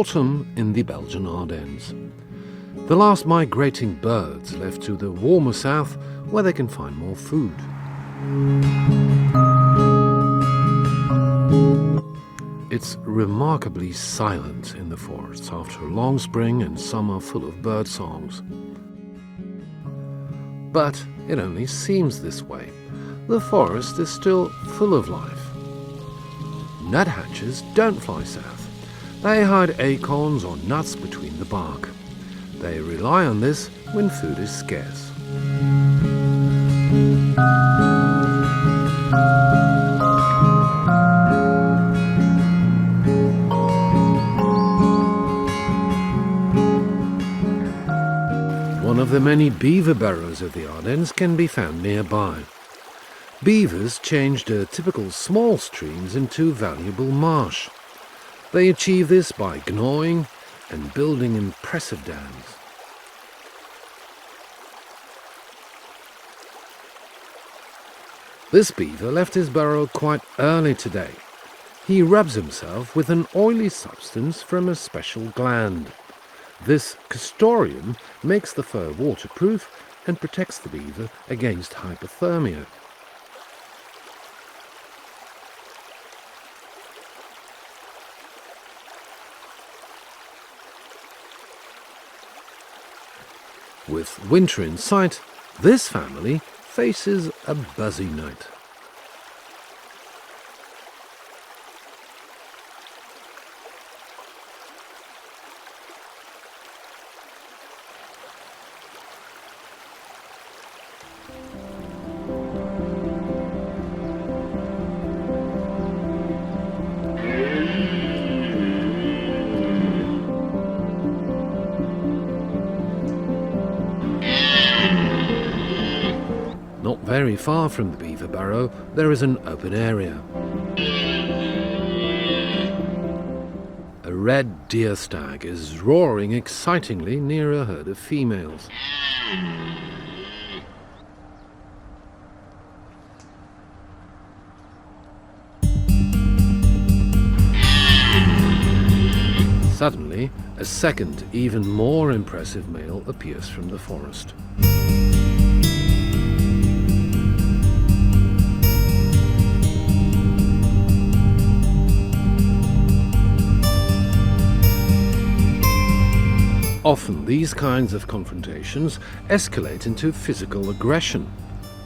autumn in the Belgian Ardennes. The last migrating birds left to the warmer south where they can find more food. It's remarkably silent in the forests after a long spring and summer full of bird songs. But it only seems this way. The forest is still full of life. Nuthatches don't fly south. They hide acorns or nuts between the bark. They rely on this when food is scarce. One of the many beaver burrows of the Ardennes can be found nearby. Beavers changed typical small streams into valuable marsh. They achieve this by gnawing and building impressive dams. This beaver left his burrow quite early today. He rubs himself with an oily substance from a special gland. This castoreum makes the fur waterproof and protects the beaver against hypothermia. With winter in sight, this family faces a buzzy night. Not very far from the beaver burrow, there is an open area. A red deer stag is roaring excitingly near a herd of females. Suddenly, a second, even more impressive male appears from the forest. Often these kinds of confrontations escalate into physical aggression.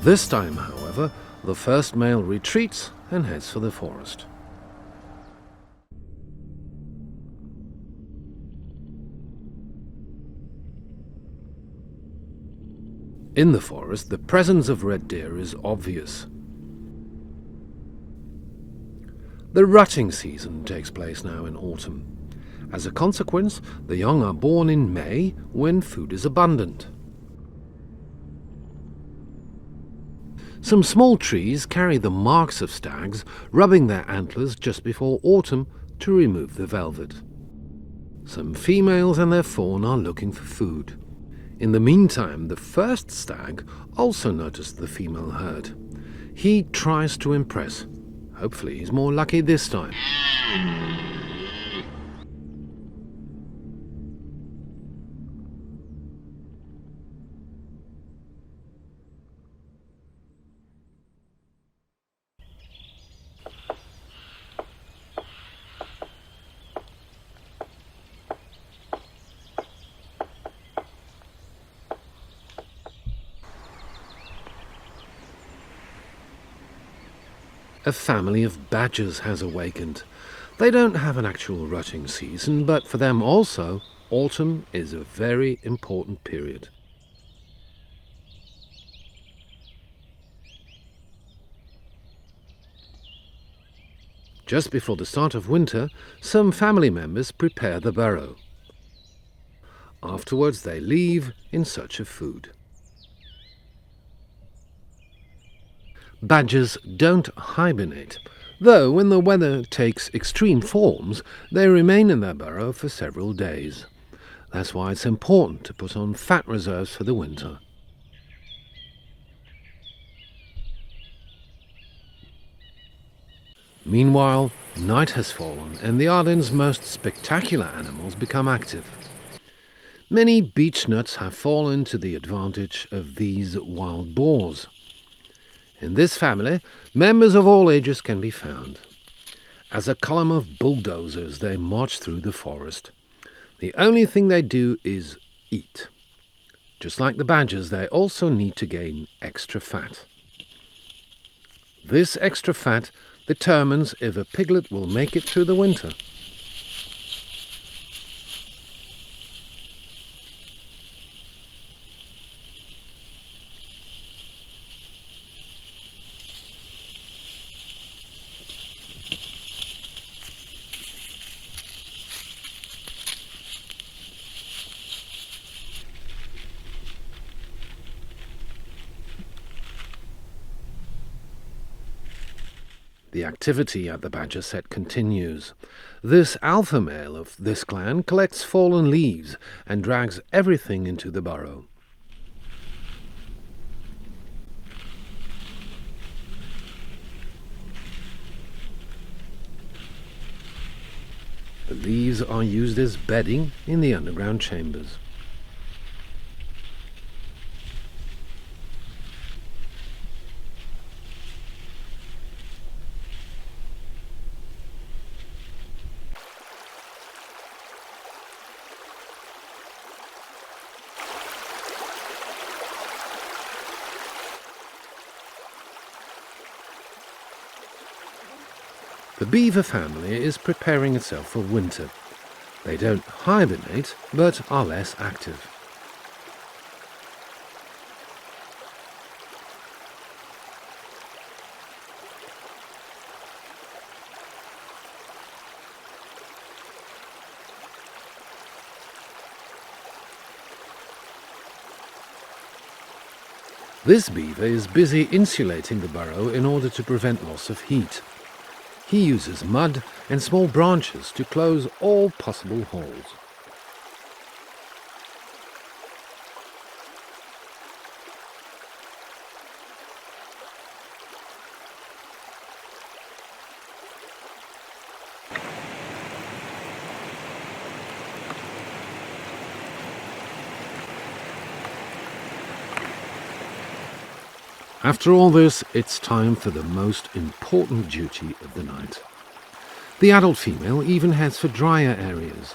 This time, however, the first male retreats and heads for the forest. In the forest, the presence of red deer is obvious. The rutting season takes place now in autumn. As a consequence, the young are born in May when food is abundant. Some small trees carry the marks of stags, rubbing their antlers just before autumn to remove the velvet. Some females and their fawn are looking for food. In the meantime, the first stag also noticed the female herd. He tries to impress. Hopefully he's more lucky this time. A family of badgers has awakened. They don't have an actual rutting season, but for them also, autumn is a very important period. Just before the start of winter, some family members prepare the burrow. Afterwards, they leave in search of food. Badgers don't hibernate, though when the weather takes extreme forms, they remain in their burrow for several days. That's why it's important to put on fat reserves for the winter. Meanwhile, night has fallen and the Ardennes' most spectacular animals become active. Many beech nuts have fallen to the advantage of these wild boars. In this family, members of all ages can be found. As a column of bulldozers, they march through the forest. The only thing they do is eat. Just like the badgers, they also need to gain extra fat. This extra fat determines if a piglet will make it through the winter. The activity at the badger set continues. This alpha male of this clan collects fallen leaves and drags everything into the burrow. The leaves are used as bedding in the underground chambers. The beaver family is preparing itself for winter. They don't hibernate, but are less active. This beaver is busy insulating the burrow in order to prevent loss of heat. He uses mud and small branches to close all possible holes. After all this, it's time for the most important duty of the night. The adult female even heads for drier areas.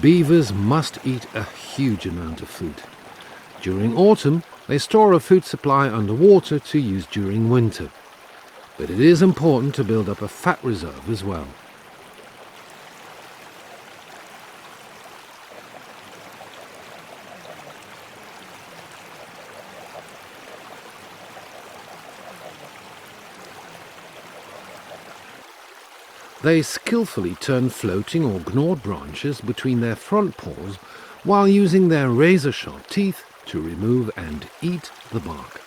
Beavers must eat a huge amount of food. During autumn, they store a food supply underwater to use during winter. But it is important to build up a fat reserve as well. They skillfully turn floating or gnawed branches between their front paws while using their razor-sharp teeth to remove and eat the bark.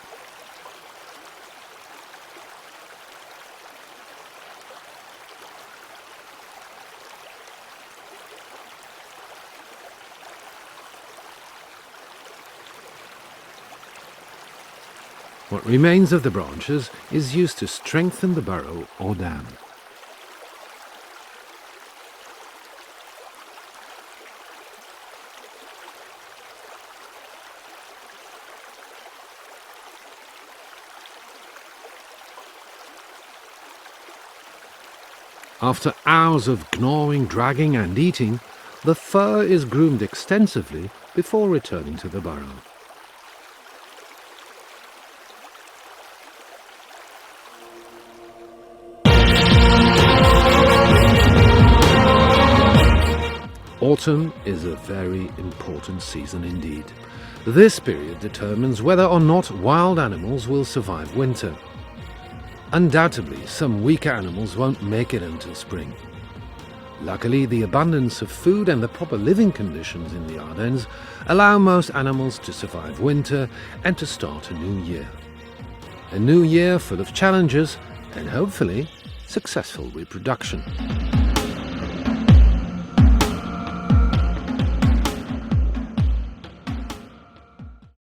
What remains of the branches is used to strengthen the burrow or dam. After hours of gnawing, dragging and eating, the fur is groomed extensively before returning to the burrow. Autumn is a very important season indeed. This period determines whether or not wild animals will survive winter. Undoubtedly, some weaker animals won't make it until spring. Luckily, the abundance of food and the proper living conditions in the Ardennes allow most animals to survive winter and to start a new year. A new year full of challenges and hopefully successful reproduction.